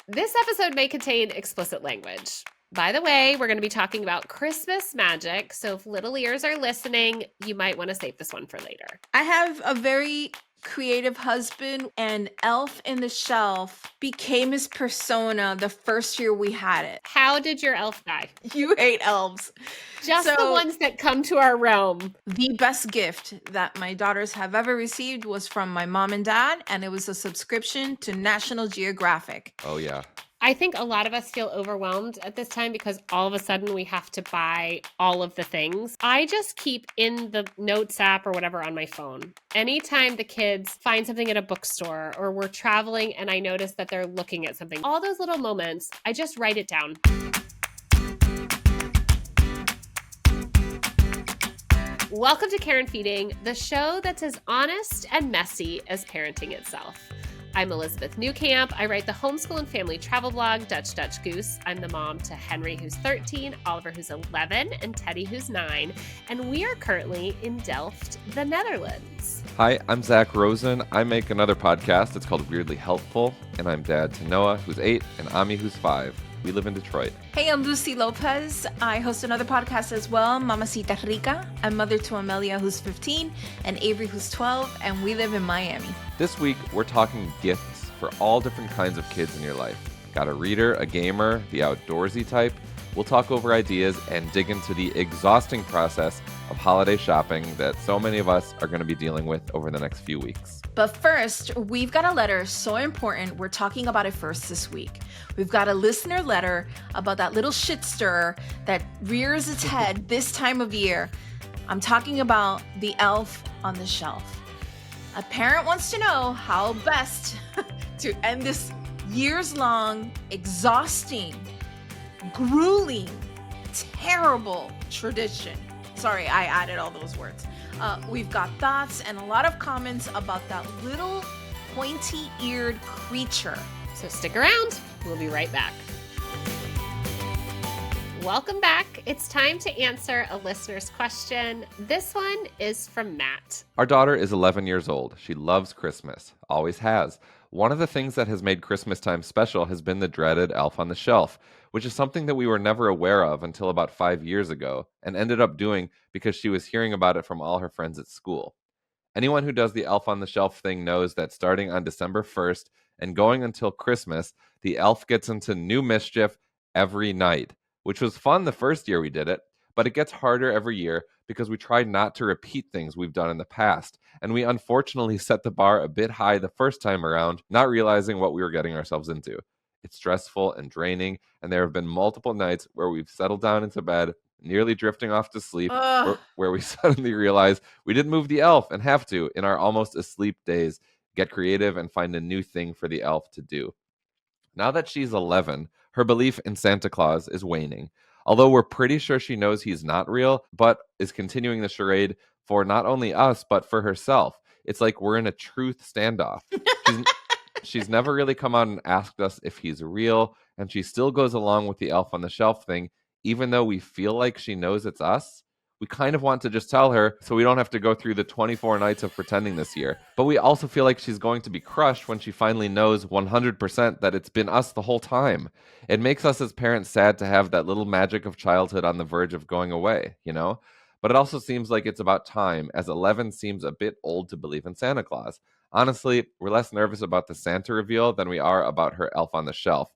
This episode may contain explicit language. By the way, we're going to be talking about Christmas magic, so if little ears are listening, you might want to save this one for later. I have a very creative husband, and Elf in the Shelf became his persona the first year we had it. How did your elf die? You hate elves. Just the ones that come to our realm. The best gift that my daughters have ever received was from my mom and dad, and it was a subscription to National Geographic. Oh, yeah. I think a lot of us feel overwhelmed at this time because all of a sudden we have to buy all of the things. I just keep in the notes app or whatever on my phone. Anytime the kids find something at a bookstore or we're traveling and I notice that they're looking at something, all those little moments, I just write it down. Welcome to Care and Feeding, the show that's as honest and messy as parenting itself. I'm Elizabeth Newcamp. I write the homeschool and family travel blog, Dutch Goose. I'm the mom to Henry, who's 13, Oliver, who's 11, and Teddy, who's 9. And we are currently in Delft, the Netherlands. Hi, I'm Zak Rosen. I make another podcast. It's called Weirdly Helpful. And I'm dad to Noah, who's 8, and Ami, who's 5. We live in Detroit. Hey, I'm Lucy Lopez. I host another podcast as well, Mamacita Rica. I'm mother to Amelia, who's 15, and Avery, who's 12, and we live in Miami. This week, we're talking gifts for all different kinds of kids in your life. Got a reader, a gamer, the outdoorsy type? We'll talk over ideas and dig into the exhausting process of holiday shopping that so many of us are going to be dealing with over the next few weeks. But first, we've got a letter so important, we're talking about it first this week. We've got a listener letter about that little shit stirrer that rears its head this time of year. I'm talking about the elf on the shelf. A parent wants to know how best to end this years-long, exhausting, grueling, terrible tradition. Sorry, I added all those words. We've got thoughts and a lot of comments about that little pointy-eared creature. So stick around. We'll be right back. Welcome back. It's time to answer a listener's question. This one is from Matt. Our daughter is 11 years old. She loves Christmas, always has. One of the things that has made Christmas time special has been the dreaded elf on the shelf, which is something that we were never aware of until about 5 years ago and ended up doing because she was hearing about it from all her friends at school. Anyone who does the elf on the shelf thing knows that starting on December 1st and going until Christmas, the elf gets into new mischief every night, which was fun the first year we did it, but it gets harder every year because we try not to repeat things we've done in the past, and we unfortunately set the bar a bit high the first time around, not realizing what we were getting ourselves into. It's stressful and draining, and there have been multiple nights where we've settled down into bed, nearly drifting off to sleep, where we suddenly realize we didn't move the elf and have to, in our almost asleep days, get creative and find a new thing for the elf to do. Now that she's 11, her belief in Santa Claus is waning. Although we're pretty sure she knows he's not real, but is continuing the charade for not only us, but for herself. It's like we're in a truth standoff. She's never really come out and asked us if he's real, and she still goes along with the elf on the shelf thing, even though we feel like she knows it's us. We kind of want to just tell her so we don't have to go through the 24 nights of pretending this year. But we also feel like she's going to be crushed when she finally knows 100% that it's been us the whole time. It makes us as parents sad to have that little magic of childhood on the verge of going away, you know? But it also seems like it's about time, as 11 seems a bit old to believe in Santa Claus. Honestly, we're less nervous about the Santa reveal than we are about her elf on the shelf,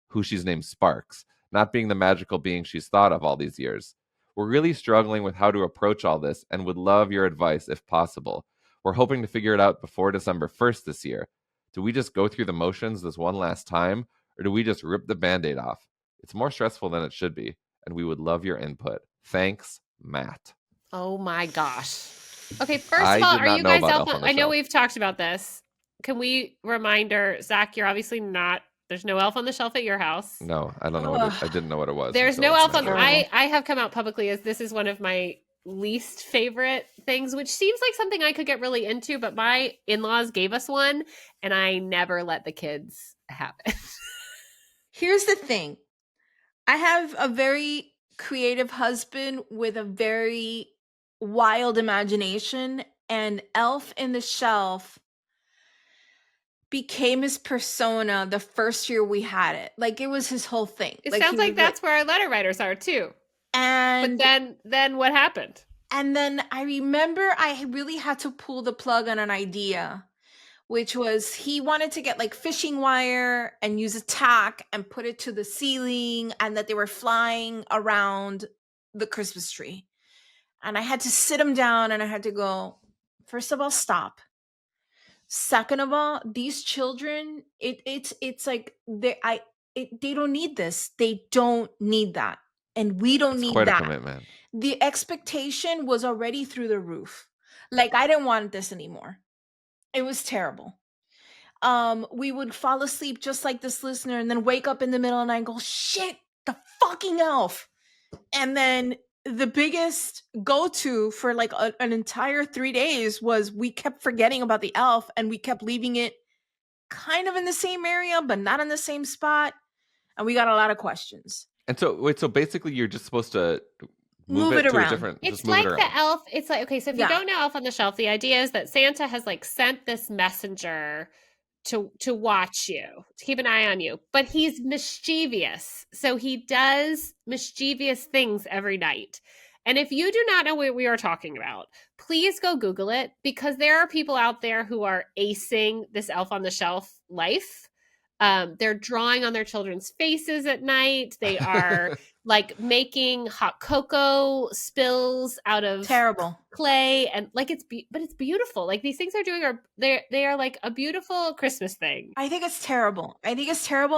who she's named Sparks, not being the magical being she's thought of all these years. We're really struggling with how to approach all this and would love your advice if possible. We're hoping to figure it out before December 1st this year. Do we just go through the motions this one last time, or do we just rip the Band-Aid off? It's more stressful than it should be, and we would love your input. Thanks, Matt. Oh my gosh. Okay, first of all, are you guys elf on? I know we've talked about this. Can we reminder, Zak, you're obviously not, there's no elf on the shelf at your house. No, I don't know I didn't know what it was. There's no elf on, I have come out publicly as this is one of my least favorite things, which seems like something I could get really into, but my in-laws gave us one and I never let the kids have it. Here's the thing. I have a very creative husband with a very wild imagination, and Elf in the Shelf became his persona the first year we had it. Like, it was his whole thing. It Like, sounds he like was that's where our letter writers are too. and But then what happened? and then I remember I really had to pull the plug on an idea, which was he wanted to get like fishing wire and use a tack and put it to the ceiling, and that they were flying around the Christmas tree. And I had to sit him down and I had to go, first of all, stop. Second of all, these children, it's like they don't need this. They don't need that. And we don't It's need quite a that. commitment. The expectation was already through the roof. Like, I didn't want this anymore. It was terrible. We would fall asleep just like this listener and then wake up in the middle of the night and go, shit, the fucking elf. And then the biggest go-to for like an entire 3 days was we kept forgetting about the elf, and we kept leaving it kind of in the same area but not in the same spot, and we got a lot of questions. And so wait, so basically you're just supposed to move Move it it to a around. different. It's just move like it the around. elf. It's like, okay, so if Yeah. you don't know Elf on the Shelf, the idea is that Santa has like sent this messenger to watch you, to keep an eye on you. But he's mischievous. So he does mischievous things every night. And if you do not know what we are talking about, please go Google it, because there are people out there who are acing this Elf on the Shelf life. They're drawing on their children's faces at night. They are like making hot cocoa spills out of Terrible. clay, and like but it's beautiful. Like, these things are doing they are like a beautiful Christmas thing. I think it's terrible.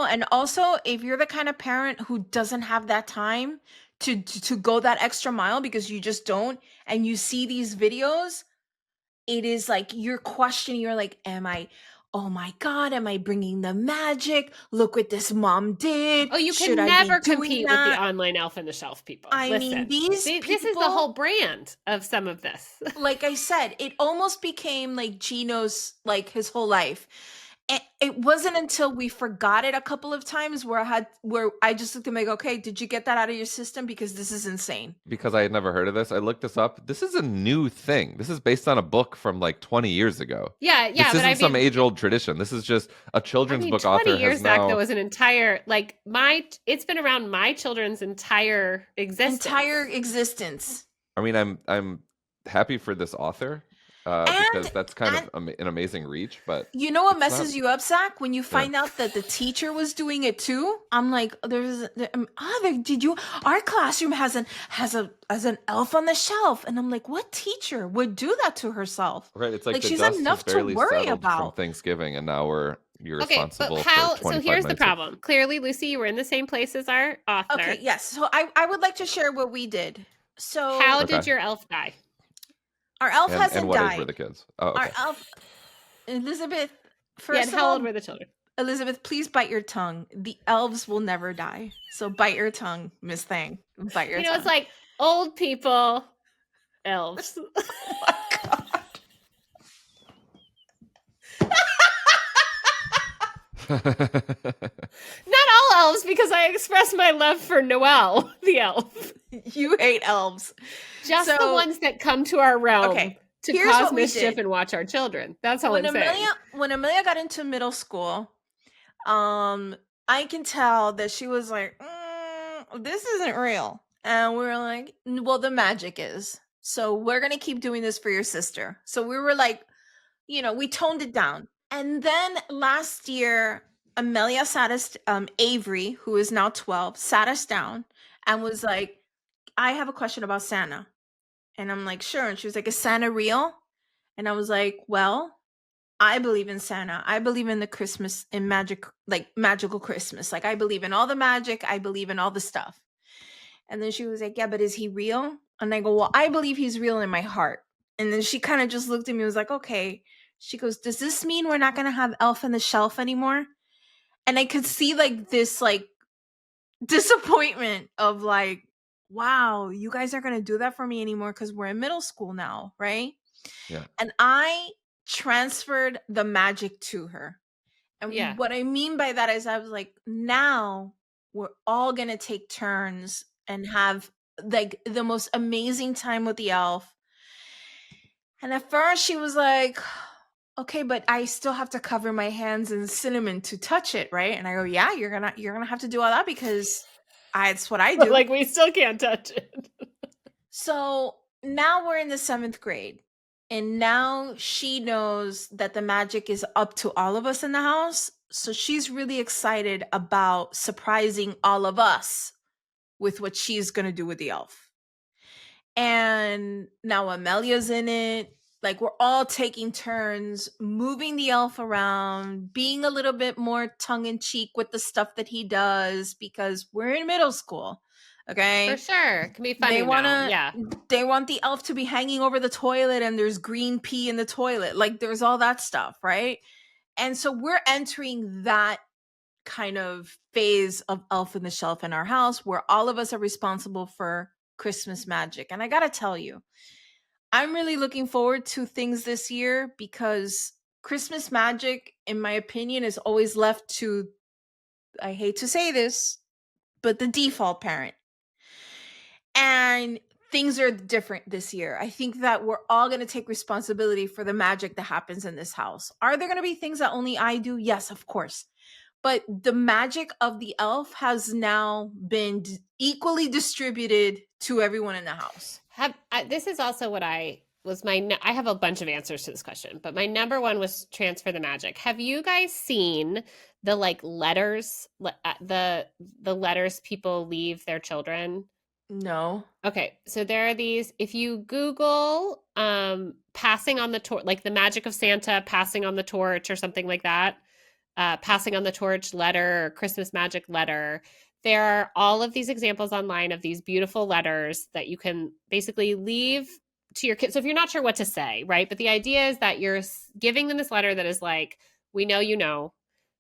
And also, if you're the kind of parent who doesn't have that time to go that extra mile, because you just don't, and you see these videos, it is like you're questioning. You're like, oh my God, am I bringing the magic? Look what this mom did. Oh, you can Should I be never doing compete with the that? online Elf on the Shelf people. I mean, Listen, these this is the people- whole brand of some of this. Like I said, it almost became like Gino's, like, his whole life. And it wasn't until we forgot it a couple of times where I just looked at him like, okay, did you get that out of your system? Because this is insane. Because I had never heard of this, I looked this up. This is a new thing. This is based on a book from like 20 years ago. Yeah, This but isn't I mean, some age-old tradition. This is just a children's book 20 author years has back, now. though, was an entire, like, it's been around my children's entire existence. I mean, I'm happy for this author because that's kind of an amazing reach. But You know what it's messes not- you up, Zach? When you find out that the teacher was doing it too. I'm like, our classroom has an elf on the shelf, and I'm like, what teacher would do that to herself? right, it's like Like, the she's dust enough is to barely worry settled from about. Thanksgiving, and now you're Okay, responsible but for how? 25 So here's the minutes of- problem. Clearly, Lucy, you were in the same place as our author. Okay, yes. So I would like to share what we did. So How Okay. did your elf die? our elf and hasn't what age died. were the kids? Oh, okay. Our elf, Elizabeth. Yeah, First and of how all, old were the children? Elizabeth, please bite your tongue. The elves will never die. So bite your tongue, Miss Thang. Bite your tongue. It's like old people, elves. Oh my God. Not all elves, because I express my love for Noel, the elf. You hate elves. Just the So- ones that come to our realm Okay, to here's cause what we mischief did. and watch our children. That's all When I'm saying. Amelia got into middle school, I can tell that she was like, this isn't real. And we were like, well, the magic is. So we're going to keep doing this for your sister. So we were like, we toned it down. And then last year, Amelia sat us, Avery, who is now 12, sat us down and was like, I have a question about Santa. And I'm like, sure. And she was like, is Santa real? And I was like, well, I believe in Santa. I believe in the Christmas, in magic, like magical Christmas. Like, I believe in all the magic. I believe in all the stuff. And then she was like, yeah, but is he real? And I go, well, I believe he's real in my heart. And then she kind of just looked at me and was like, okay. She goes, does this mean we're not going to have Elf on the Shelf anymore? And I could see like this like disappointment of like, wow, you guys aren't going to do that for me anymore because we're in middle school now, right? Yeah. And I transferred the magic to her. And Yeah. what I mean by that is I was like, now we're all going to take turns and have like the most amazing time with the elf. And at first she was like, okay, but I still have to cover my hands in cinnamon to touch it, right? And I go, yeah, you're gonna have to do all that because it's what I But do. like, we still can't touch it. So now we're in the 7th grade. And now she knows that the magic is up to all of us in the house. So she's really excited about surprising all of us with what she's going to do with the elf. And now Amelia's in it. Like, we're all taking turns moving the elf around, being a little bit more tongue in cheek with the stuff that he does because we're in middle school. Okay. For sure. It can be funny They wanna, Yeah. they want the elf to be hanging over the toilet and there's green pee in the toilet. Like, there's all that stuff, right? And so we're entering that kind of phase of Elf in the Shelf in our house where all of us are responsible for Christmas magic. And I gotta tell you, I'm really looking forward to things this year because Christmas magic, in my opinion, is always left to, I hate to say this, but the default parent. And things are different this year. I think that we're all going to take responsibility for the magic that happens in this house. Are there going to be things that only I do? Yes, of course. But the magic of the elf has now been equally distributed to everyone in the house. This is also what I have a bunch of answers to this question, but my number one was transfer the magic. Have you guys seen the like letters, the letters people leave their children? No. Okay, so there are these. If you Google passing on the torch, like the magic of Santa passing on the torch or something like that, passing on the torch letter or Christmas magic letter, there are all of these examples online of these beautiful letters that you can basically leave to your kids. So if you're not sure what to say, right? But the idea is that you're giving them this letter that is like, we know you know,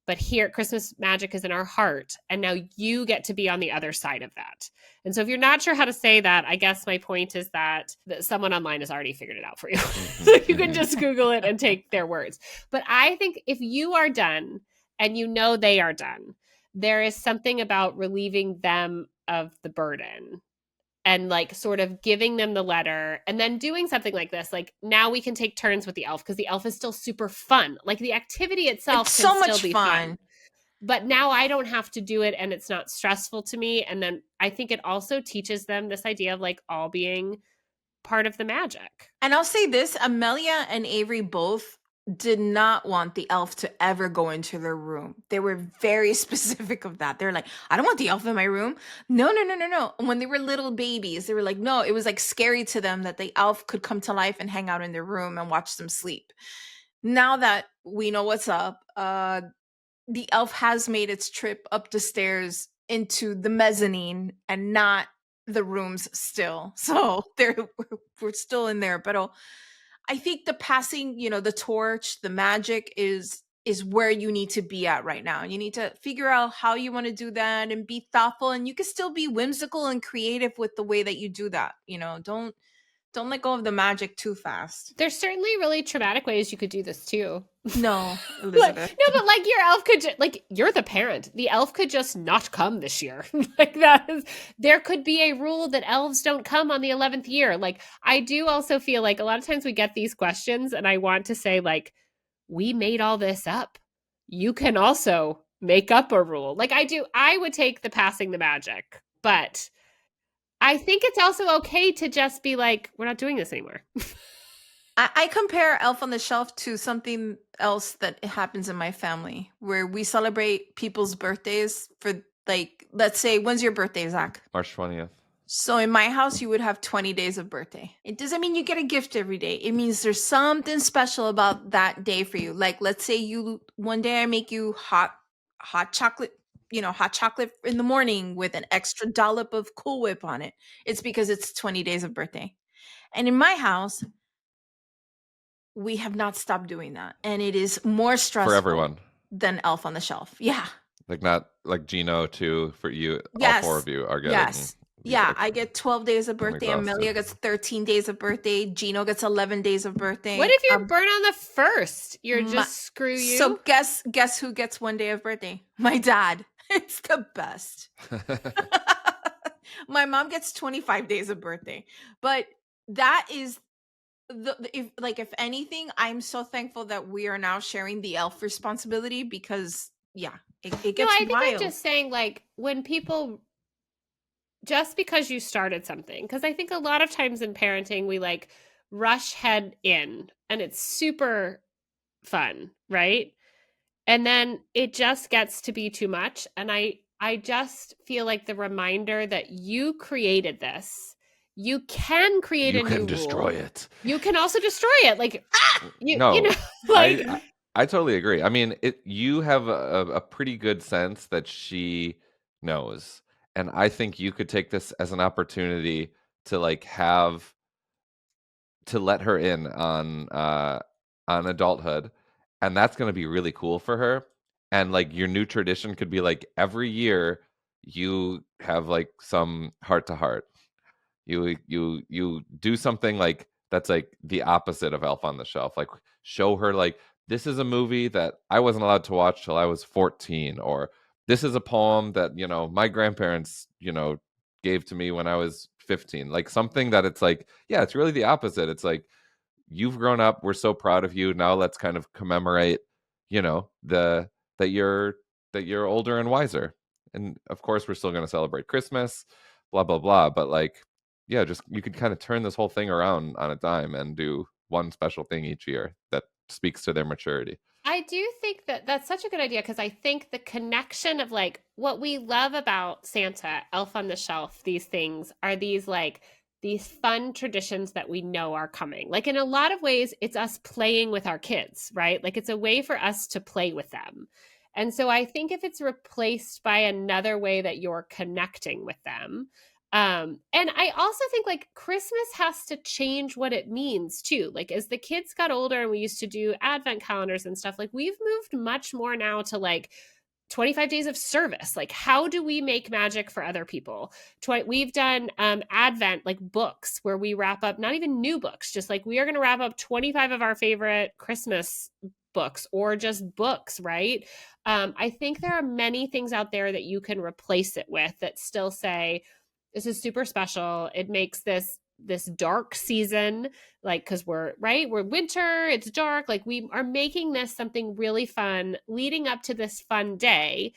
but here Christmas magic is in our heart, and now you get to be on the other side of that. And so if you're not sure how to say that, I guess my point is that someone online has already figured it out for you. So you can just Google it and take their words. But I think if you are done and you know they are done, there is something about relieving them of the burden and like sort of giving them the letter and then doing something like this. Like, now we can take turns with the elf because the elf is still super fun. Like, the activity itself It's can so much still be fun. But now I don't have to do it and it's not stressful to me. And then I think it also teaches them this idea of like all being part of the magic. And I'll say this, Amelia and Avery both did not want the elf to ever go into their room. They were very specific of that. They're like, I don't want the elf in my room. No, no, no, no, no. When they were little babies, they were like, no, it was like scary to them that the elf could come to life and hang out in their room and watch them sleep. Now that we know what's up, the elf has made its trip up the stairs into the mezzanine and not the rooms still. So we're still in there. But I think the passing, the torch, the magic is where you need to be at right now. And you need to figure out how you want to do that and be thoughtful. And you can still be whimsical and creative with the way that you do that. Don't let go of the magic too fast. There's certainly really traumatic ways you could do this too. No, Elizabeth. But like your elf could you're the parent. The elf could just not come this year. Like, there could be a rule that elves don't come on the 11th year. Like, I do also feel like a lot of times we get these questions and I want to say like, we made all this up. You can also make up a rule. Like I would take the passing the magic, but I think it's also okay to just be like, we're not doing this anymore. I compare Elf on the Shelf to something else that happens in my family where we celebrate people's birthdays for, like, let's say, when's your birthday, Zach? March 20th. So in my house, you would have 20 days of birthday. It doesn't mean you get a gift every day. It means there's something special about that day for you. Like, let's say one day I make you hot chocolate, hot chocolate in the morning with an extra dollop of Cool Whip on it. It's because it's 20 days of birthday. And in my house, we have not stopped doing that. And it is more stressful for everyone than Elf on the Shelf. Yeah. Like, not like Gino too, for you. Yes. All 4 of you are getting. Yes. Yeah, I get 12 days of birthday. Amelia gets 13 days of birthday. Gino gets 11 days of birthday. What if you're born on the 1st? You're just screw you. So guess who gets 1 day of birthday? My dad. It's the best. My mom gets 25 days of birthday. But that is if anything, I'm so thankful that we are now sharing the elf responsibility because it No, gets I think I'm wild. just saying, like, when people, just because you started something, because I think a lot of times in parenting, we like rush head in and it's super fun, right? And then it just gets to be too much. And I just feel like the reminder that you created this, you can create You a can new destroy rule. it. You can also destroy it. Like, you No, know, like, I totally agree. I mean, you have a pretty good sense that she knows, and I think you could take this as an opportunity to like have to let her in on adulthood, and that's going to be really cool for her. And like your new tradition could be like every year you have like some heart to heart. You do something like that's like the opposite of Elf on the Shelf. Like show her like this is a movie that I wasn't allowed to watch till I was 14, or this is a poem that my grandparents gave to me when I was 15. Like something that it's like, yeah, it's really the opposite. It's like you've grown up. We're so proud of you. Now let's kind of commemorate, the that you're older and wiser. And of course, we're still going to celebrate Christmas, blah blah blah. But like, yeah, just you could kind of turn this whole thing around on a dime and do one special thing each year that speaks to their maturity. I do think that that's such a good idea because I think the connection of like what we love about Santa, Elf on the Shelf, these things are these like these fun traditions that we know are coming. Like in a lot of ways, it's us playing with our kids, right? Like it's a way for us to play with them. And so I think if it's replaced by another way that you're connecting with them, and I also think like Christmas has to change what it means too. Like as the kids got older and we used to do advent calendars and stuff, like we've moved much more now to like 25 days of service. Like how do we make magic for other people? We've done advent like books where we wrap up not even new books, just like we are going to wrap up 25 of our favorite Christmas books or just books, right? I think there are many things out there that you can replace it with that still say this is super special. It makes this dark season, like, because we're winter, it's dark, like we are making this something really fun leading up to this fun day.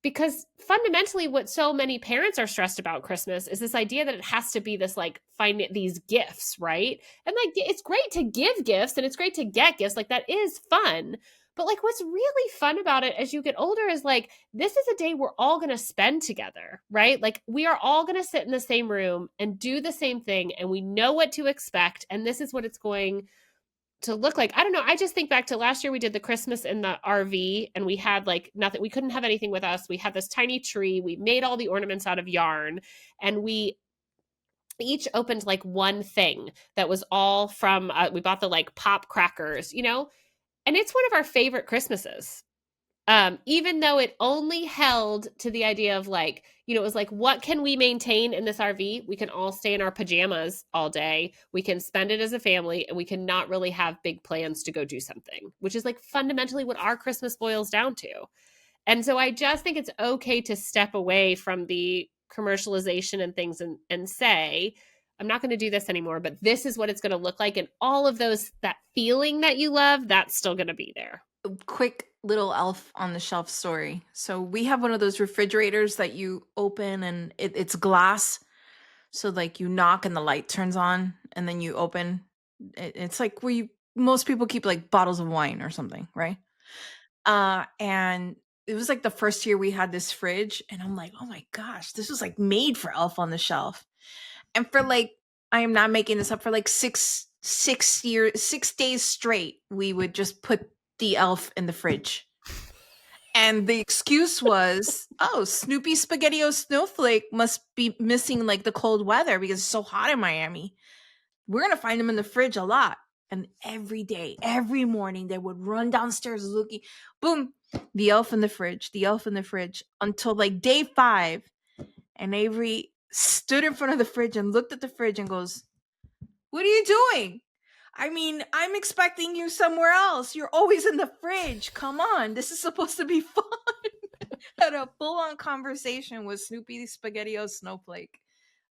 Because fundamentally what so many parents are stressed about Christmas is this idea that it has to be this like find these gifts, right? And like it's great to give gifts and it's great to get gifts, like that is fun. But like what's really fun about it as you get older is like this is a day we're all going to spend together, right? Like we are all going to sit in the same room and do the same thing and we know what to expect and this is what it's going to look like. I don't know. I just think back to last year we did the Christmas in the RV and we had like nothing. We couldn't have anything with us. We had this tiny tree. We made all the ornaments out of yarn and we each opened like one thing that was all from we bought the like pop crackers, and it's one of our favorite Christmases. Even though it only held to the idea of like, it was like, what can we maintain in this RV? We can all stay in our pajamas all day. We can spend it as a family and we can not really have big plans to go do something, which is like fundamentally what our Christmas boils down to. And so I just think it's okay to step away from the commercialization and things and say, I'm not going to do this anymore, but this is what it's going to look like. And all of those, that feeling that you love, that's still going to be there. Quick little Elf on the Shelf story. So we have one of those refrigerators that you open and it's glass. So like you knock and the light turns on and then you open. It's like where most people keep like bottles of wine or something, right? And it was like the first year we had this fridge and I'm like, oh my gosh, this was like made for Elf on the Shelf. And for like, I am not making this up, for like 6 days straight, we would just put the elf in the fridge. And the excuse was, oh, Snoopy Spaghetti-O Snowflake must be missing like the cold weather because it's so hot in Miami. We're going to find him in the fridge a lot. And every day, every morning, they would run downstairs looking, boom, the elf in the fridge, until like day 5. And Avery stood in front of the fridge and looked at the fridge and goes, what are you doing? I mean, I'm expecting you somewhere else. You're always in the fridge. Come on. This is supposed to be fun. Had a full-on conversation with Snoopy Spaghetti-O Snowflake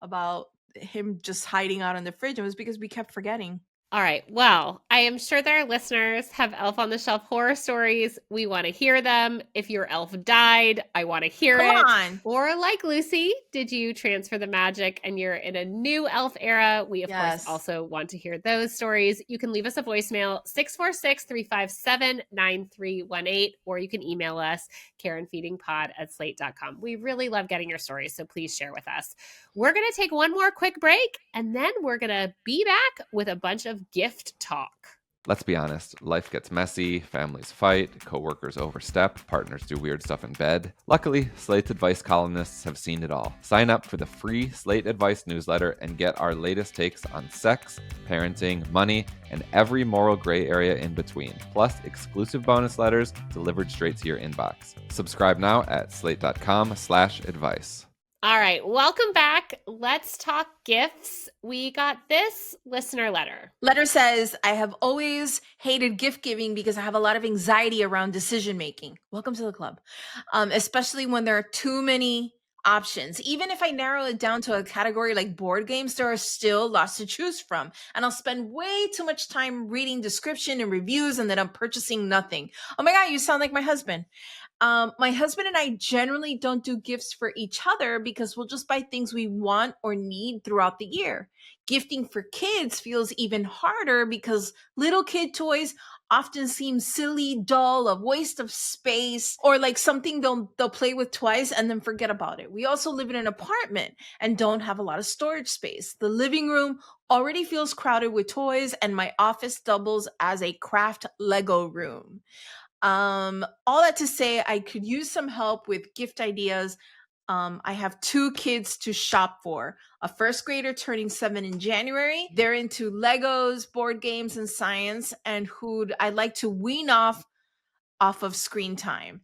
about him just hiding out in the fridge. It was because we kept forgetting. All right. Well, I am sure that our listeners have Elf on the Shelf horror stories. We want to hear them. If your elf died, I want to hear Come it. on. Or like Lucy, did you transfer the magic and you're in a new elf era? We, of course, Yes. also want to hear those stories. You can leave us a voicemail, 646-357-9318, or you can email us, karenfeedingpod@slate.com. We really love getting your stories, so please share with us. We're going to take one more quick break, and then we're going to be back with a bunch of gift talk. Let's be honest, life gets messy, families fight, coworkers overstep, partners do weird stuff in bed. Luckily, Slate's advice columnists have seen it all. Sign up for the free Slate Advice newsletter and get our latest takes on sex, parenting, money, and every moral gray area in between, plus exclusive bonus letters delivered straight to your inbox. Subscribe now at slate.com/advice. All right, welcome back. Let's talk gifts. We got this listener letter. Letter says, I have always hated gift giving because I have a lot of anxiety around decision making. Welcome to the club. Especially when there are too many options. Even if I narrow it down to a category like board games, there are still lots to choose from. And I'll spend way too much time reading description and reviews and then I'm purchasing nothing. Oh my God, you sound like my husband. My husband and I generally don't do gifts for each other because we'll just buy things we want or need throughout the year. Gifting for kids feels even harder because little kid toys often seem silly, dull, a waste of space, or like something they'll play with twice and then forget about it. We also live in an apartment and don't have a lot of storage space. The living room already feels crowded with toys, and my office doubles as a craft Lego room. All that to say, I could use some help with gift ideas. I have 2 kids to shop for. A first grader turning 7 in January. They're into Legos, board games, and science, and who'd I like to wean off of screen time.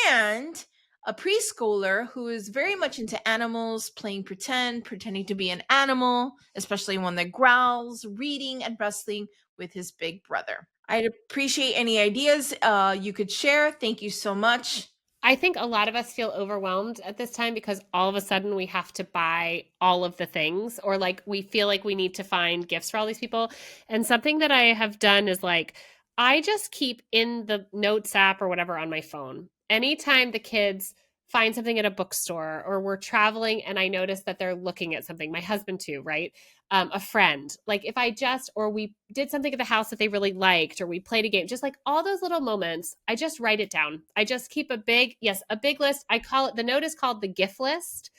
And a preschooler who is very much into animals, playing pretending to be an animal, especially one that growls, reading, and wrestling with his big brother. I'd appreciate any ideas you could share. Thank you so much. I think a lot of us feel overwhelmed at this time because all of a sudden we have to buy all of the things, or like we feel like we need to find gifts for all these people. And something that I have done is like, I just keep in the notes app or whatever on my phone. Anytime the kids find something at a bookstore or we're traveling and I notice that they're looking at something, my husband too, right? A friend, like if I just, or we did something at the house that they really liked, or we played a game, just like all those little moments, I just write it down. I just keep a big list. I call it, the note is called the gift list.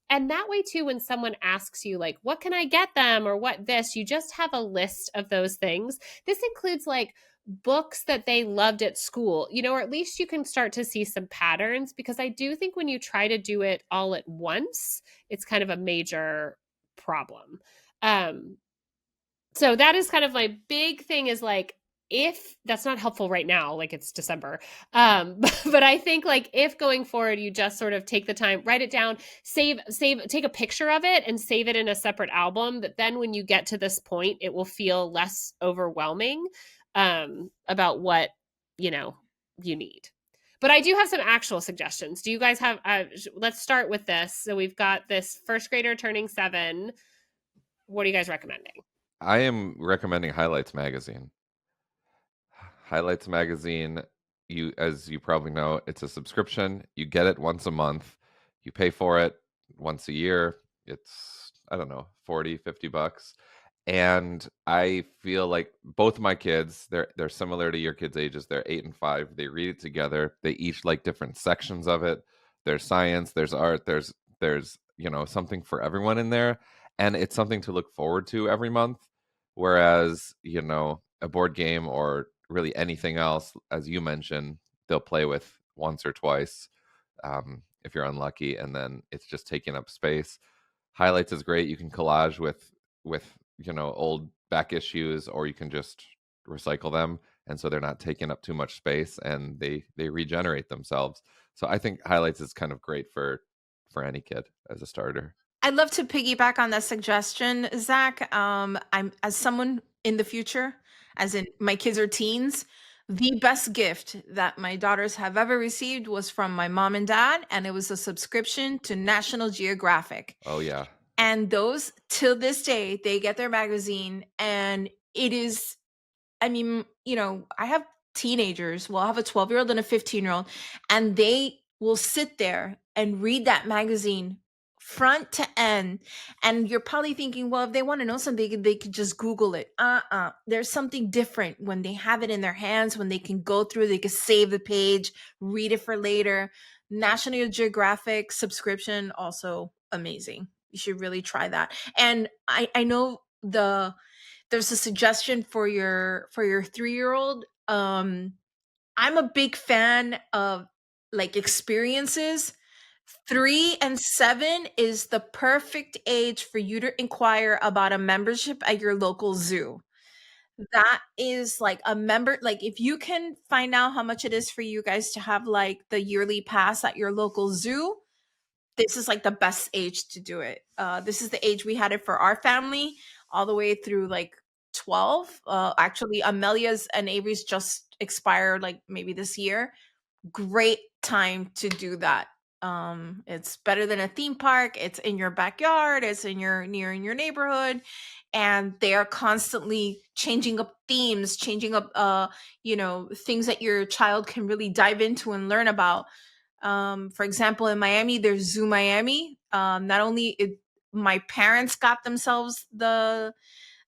And that way too, when someone asks you like, what can I get them? Or what this, you just have a list of those things. This includes like books that they loved at school, or at least you can start to see some patterns, because I do think when you try to do it all at once, it's kind of a major problem. So that is kind of my big thing, is like, if that's not helpful right now, like it's December. But I think like if going forward, you just sort of take the time, write it down, save, take a picture of it and save it in a separate album, that then when you get to this point, it will feel less overwhelming about what, you need. But I do have some actual suggestions. Do you guys have, let's start with this. So we've got this first grader turning 7. What are you guys recommending? I am recommending Highlights Magazine. Highlights Magazine, as you probably know, it's a subscription. You get it once a month. You pay for it once a year. It's, I don't know, $40-$50. And I feel like both my kids, they're similar to your kids' ages. They're 8 and 5. They read it together. They each like different sections of it. There's science, there's art, there's something for everyone in there. And it's something to look forward to every month. Whereas, a board game or really anything else, as you mentioned, they'll play with once or twice, if you're unlucky, and then it's just taking up space. Highlights is great. You can collage with old back issues, or you can just recycle them, and so they're not taking up too much space, and they regenerate themselves. So I think Highlights is kind of great for any kid as a starter. I'd love to piggyback on that suggestion, Zach. I'm, as someone in the future, as in my kids are teens, the best gift that my daughters have ever received was from my mom and dad, and it was a subscription to National Geographic. Oh yeah. And those, till this day, they get their magazine, and it is, I mean, I have teenagers. Well, I have a 12-year-old and a 15-year-old, and they will sit there and read that magazine front to end. And you're probably thinking, well, if they want to know something, they could just Google it. There's something different when they have it in their hands, when they can go through, they can save the page, read it for later. National Geographic subscription, also amazing. You should really try that. And I know there's a suggestion for your 3-year-old. I'm a big fan of like experiences. 3 and 7 is the perfect age for you to inquire about a membership at your local zoo. That is like a member, like if you can find out how much it is for you guys to have like the yearly pass at your local zoo, this is like the best age to do it. This is the age we had it for our family, all the way through like 12. Actually, Amelia's and Avery's just expired like maybe this year. Great time to do that. It's better than a theme park. It's in your backyard. It's in your neighborhood, and they are constantly changing up themes, changing up things that your child can really dive into and learn about. For example, in Miami, there's Zoo Miami. Not only my parents got themselves the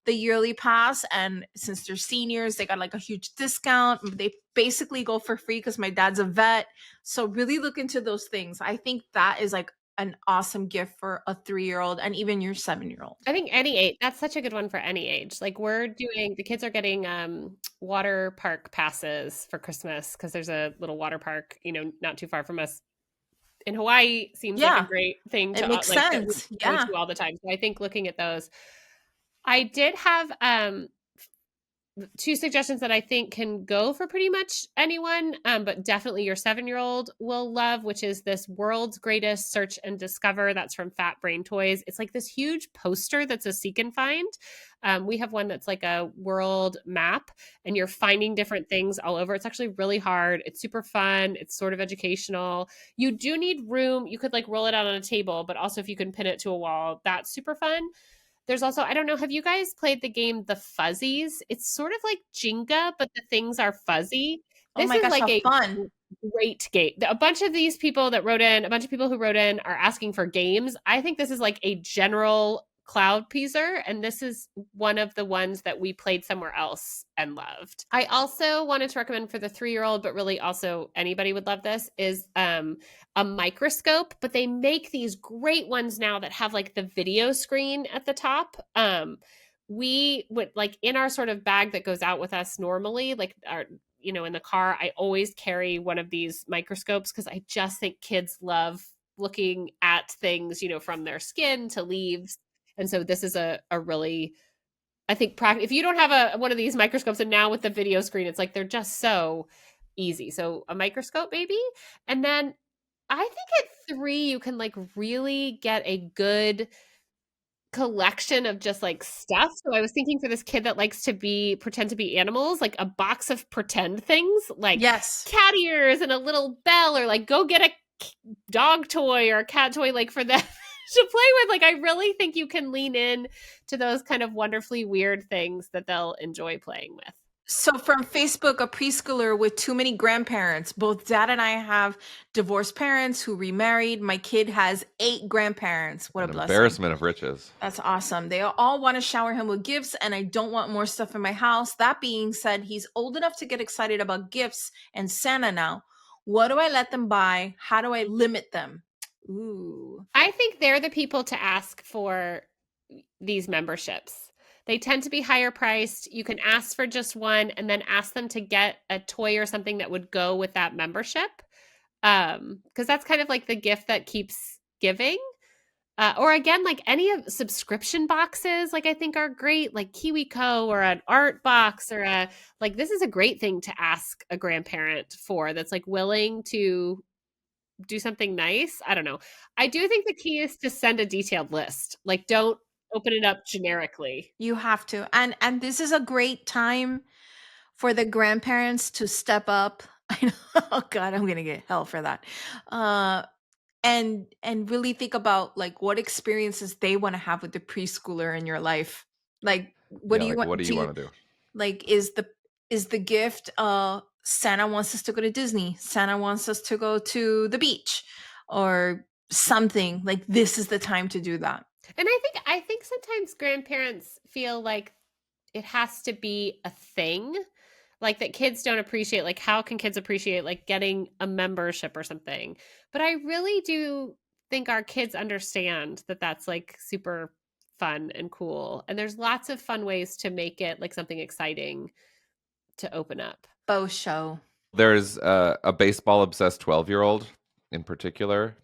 yearly pass, and since they're seniors, they got like a huge discount. They basically go for free because my dad's a vet. So really look into those things. I think that is like an awesome gift for a 3-year-old and even your 7-year-old. I think any age, that's such a good one for any age. Like the kids are getting water park passes for Christmas because there's a little water park, not too far from us in Hawaii. Seems like a great thing to it makes like sense. go to all the time. So I think looking at those, I did have two suggestions that I think can go for pretty much anyone, but definitely your 7-year-old will love, which is this World's Greatest Search and Discover. That's from Fat Brain Toys. It's like this huge poster that's a seek and find. We have one that's like a world map, and you're finding different things all over. It's actually really hard. It's super fun. It's sort of educational. You do need room. You could like roll it out on a table, but also if you can pin it to a wall, that's super fun. There's also, I don't know, have you guys played the game The Fuzzies? It's sort of like Jenga, but the things are fuzzy. Oh my gosh, how fun. Great game. A bunch of people who wrote in are asking for games. I think this is like a general cloud pleaser, and this is one of the ones that we played somewhere else and loved. I also wanted to recommend for the 3-year-old, but really also anybody would love this, is a microscope, but they make these great ones now that have like the video screen at the top. We would like in our sort of bag that goes out with us normally, like our in the car, I always carry one of these microscopes because I just think kids love looking at things, from their skin to leaves. And so this is a really, I think, if you don't have one of these microscopes, and now with the video screen, it's like they're just so easy. So a microscope, maybe. And then I think at 3, you can like really get a good collection of just like stuff. So I was thinking for this kid that likes to pretend to be animals, like a box of pretend things, like cat ears and a little bell, or like go get a dog toy or a cat toy, like for them to play with. Like I really think you can lean in to those kind of wonderfully weird things that they'll enjoy playing with. So from Facebook, a preschooler with too many grandparents. Both Dad and I have divorced parents who remarried. My kid has 8 grandparents. What a blessing. Embarrassment of riches. That's awesome. They all want to shower him with gifts, and I don't want more stuff in my house. That being said, he's old enough to get excited about gifts and Santa now. What do I let them buy? How do I limit them? Ooh. I think they're the people to ask for these memberships. They tend to be higher priced. You can ask for just one and then ask them to get a toy or something that would go with that membership. Because that's kind of like the gift that keeps giving. Or again, like any of subscription boxes, like I think are great, like Kiwi Co or an art box or this is a great thing to ask a grandparent for that's like willing to do something nice. I don't know. I do think the key is to send a detailed list. Like don't open it up generically. You have to. And this is a great time for the grandparents to step up. I know, oh God, I'm going to get hell for that. And really think about like what experiences they want to have with the preschooler in your life. Like, what Yeah, do you like what want? do you want to do? Like, is the gift Santa wants us to go to Disney, Santa wants us to go to the beach, or something like this is the time to do that. And I think sometimes grandparents feel like it has to be a thing, like that kids don't appreciate, like how can kids appreciate like getting a membership or something. But I really do think our kids understand that that's like super fun and cool, and there's lots of fun ways to make it like something exciting to open up. Bow show. There's a baseball obsessed 12-year-old in particular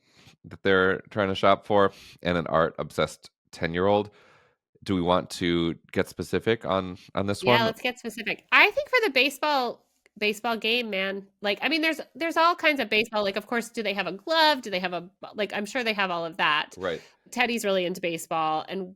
that they're trying to shop for, and an art obsessed 10-year-old. Do we want to get specific on this Yeah, one? let's get specific. I think for the baseball game, man. Like, I mean, there's all kinds of baseball. Like, of course, do they have a glove? Do they have a like? I'm sure they have all of that. Right. Teddy's really into baseball, and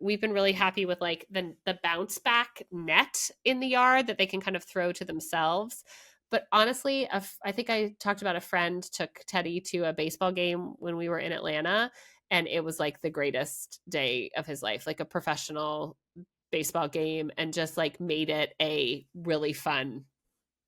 we've been really happy with like the bounce back net in the yard that they can kind of throw to themselves. But honestly, I think I talked about a friend took Teddy to a baseball game when we were in Atlanta, and it was like the greatest day of his life, like a professional baseball game, and just like made it a really fun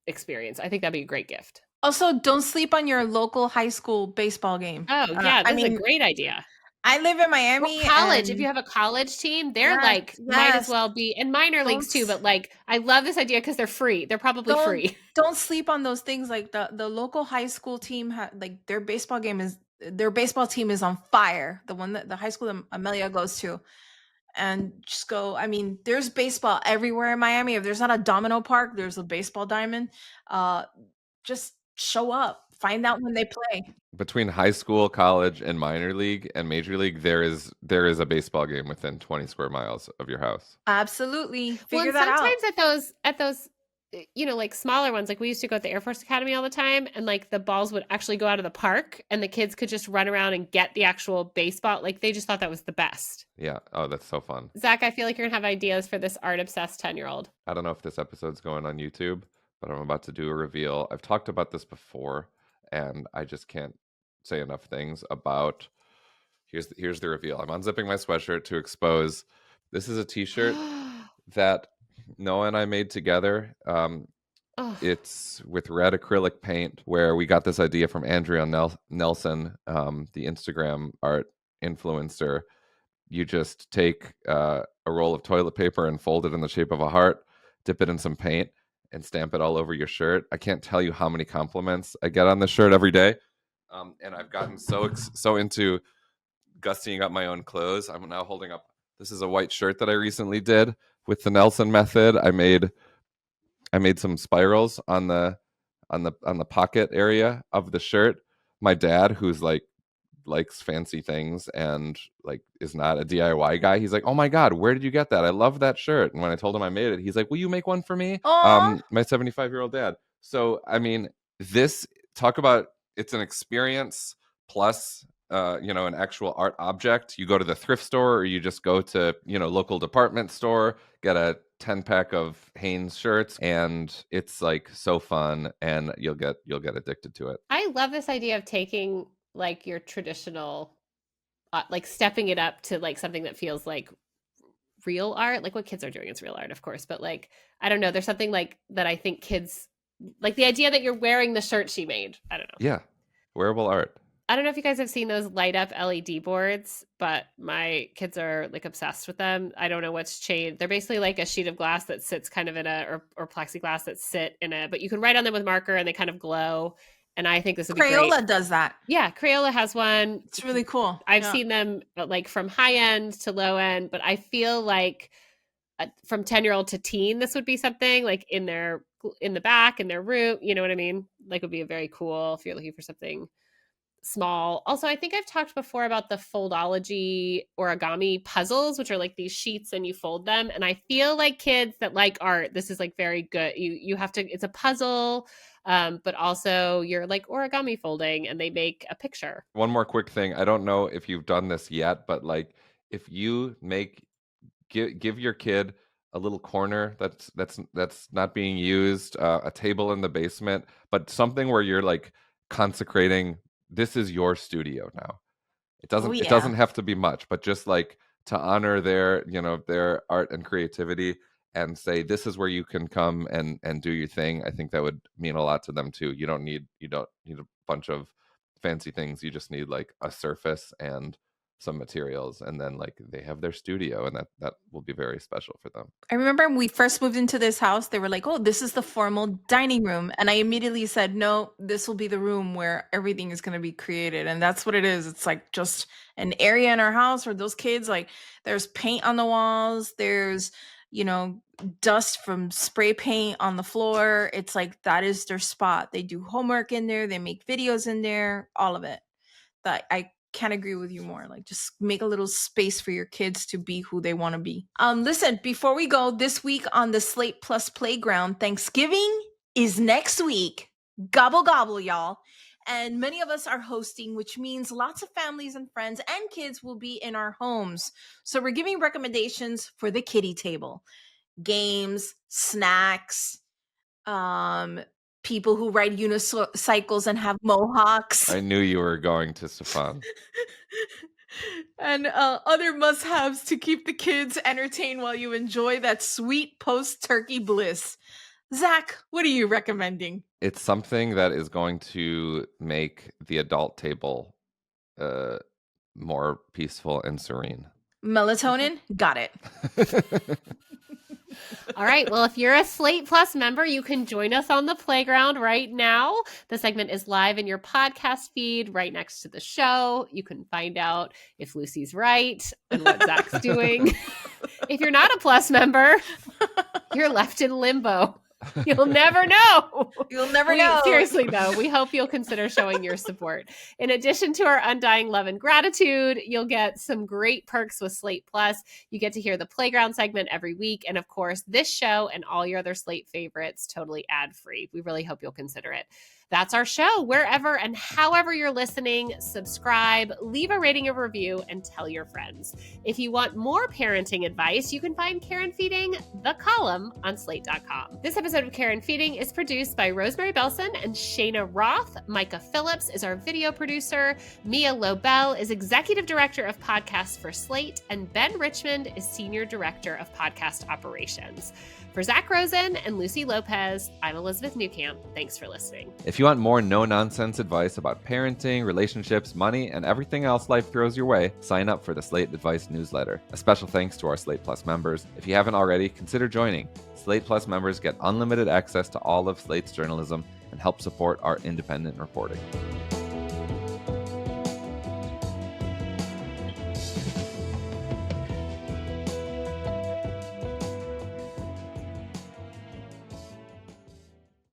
experience. I think that'd be a great gift. Also, don't sleep on your local high school baseball game. Oh yeah, I this is a mean, great idea. I live in Well, Miami, college, if you and have a college team, they're yes, like might as yes. well be, and minor Don't leagues too, but like I love this idea because they're free. They're probably don't free. don't sleep on those things. Like the local high school team like their baseball team is on fire. The one that the high school that Amelia goes to, and just go. I mean, there's baseball everywhere in Miami. If there's not a domino park, there's a baseball diamond. Just show up. Find out when they play. Between high school, college, and minor league and major league, there is a baseball game within 20 square miles of your house. Absolutely. Well, Figure and that out. sometimes at those like smaller ones, like we used to go at the Air Force Academy all the time, and like the balls would actually go out of the park and the kids could just run around and get the actual baseball. Like they just thought that was the best. Yeah. Oh, that's so fun. Zach, I feel like you're gonna have ideas for this art obsessed 10-year-old. I don't know if this episode's going on YouTube, but I'm about to do a reveal. I've talked about this before, and I just can't say enough things about. Here's the reveal. I'm unzipping my sweatshirt to expose. This is a T-shirt that Noah and I made together. Oh, It's with red acrylic paint, where we got this idea from Andrea Nelson, the Instagram art influencer. You just take a roll of toilet paper and fold it in the shape of a heart, dip it in some paint, and stamp it all over your shirt. I can't tell you how many compliments I get on this shirt every day. And I've gotten so into gussying up my own clothes. I'm now holding up. This is a white shirt that I recently did with the Nelson method. I made some spirals on the pocket area of the shirt. My dad, who's like likes fancy things and like is not a DIY guy, he's like, "Oh my god, where did you get that? I love that shirt." And when I told him I made it, he's like, "Will you make one for me?" Aw. My 75-year-old dad. So I mean, this talk about, it's an experience plus an actual art object. You go to the thrift store, or you just go to local department store, get a 10-pack of Hanes shirts, and it's like so fun, and you'll get addicted to it. I love this idea of taking like your traditional, like stepping it up to like something that feels like real art. Like what kids are doing is real art, of course, but like I don't know, there's something like that I think kids like, the idea that you're wearing the shirt she made. I don't know. Yeah, wearable art. I don't know if you guys have seen those light up LED boards, but my kids are like obsessed with them. I don't know what's changed. They're basically like a sheet of glass that sits kind of in or plexiglass that sit in a, but you can write on them with marker and they kind of glow. And I think this would be Crayola great. does that. Yeah, Crayola has one. It's really cool. I've Yeah. seen them like from high end to low end, but I feel like from 10-year-old to teen, this would be something like in the back in their room. You know what I mean? Like would be a very cool if you're looking for something small. Also, I think I've talked before about the Foldology origami puzzles, which are like these sheets and you fold them. And I feel like kids that like art, this is like very good. You have to, it's a puzzle, but also you're like origami folding and they make a picture. One more quick thing. I don't know if you've done this yet, but like if you give your kid a little corner that's not being used, a table in the basement, but something where you're like consecrating, this is your studio now. It doesn't have to be much, but just like to honor their art and creativity and say, this is where you can come and do your thing. I think that would mean a lot to them too. You don't need a bunch of fancy things. You just need like a surface and some materials, and then like they have their studio, and that will be very special for them. I remember when we first moved into this house, they were like, oh, this is the formal dining room. And I immediately said, no, this will be the room where everything is going to be created. And that's what it is. It's like just an area in our house where those kids, like, there's paint on the walls. There's, dust from spray paint on the floor. It's like, that is their spot. They do homework in there. They make videos in there, all of it. That I can't agree with you more. Like, just make a little space for your kids to be who they want to be. Listen, before we go, this week on the Slate Plus Playground, Thanksgiving is next week. Gobble, gobble, y'all. And many of us are hosting, which means lots of families and friends and kids will be in our homes. So we're giving recommendations for the kiddie table. Games, snacks, people who ride unicycles and have mohawks. I knew you were going to Stefan. And other must-haves to keep the kids entertained while you enjoy that sweet post-turkey bliss. Zach, what are you recommending? It's something that is going to make the adult table more peaceful and serene. Melatonin? Got it. All right. Well, if you're a Slate Plus member, you can join us on the playground right now. The segment is live in your podcast feed right next to the show. You can find out if Lucy's right and what Zach's doing. If you're not a Plus member, you're left in limbo. You'll never know. You'll never know. Seriously, though, we hope you'll consider showing your support. In addition to our undying love and gratitude, you'll get some great perks with Slate Plus. You get to hear the playground segment every week. And of course, this show and all your other Slate favorites totally ad-free. We really hope you'll consider it. That's our show. Wherever and however you're listening, subscribe, leave a rating or review, and tell your friends. If you want more parenting advice, you can find Care and Feeding, the column, on slate.com. This episode of Care and Feeding is produced by Rosemary Belson and Cheyna Roth. Micah Phillips is our video producer. Mia Lobel is executive director of podcasts for Slate, and Ben Richmond is senior director of podcast operations. For Zak Rosen and Lucy Lopez, I'm Elizabeth Newcamp. Thanks for listening. If you want more no-nonsense advice about parenting, relationships, money, and everything else life throws your way, sign up for the Slate Advice newsletter. A special thanks to our Slate Plus members. If you haven't already, consider joining. Slate Plus members get unlimited access to all of Slate's journalism and help support our independent reporting.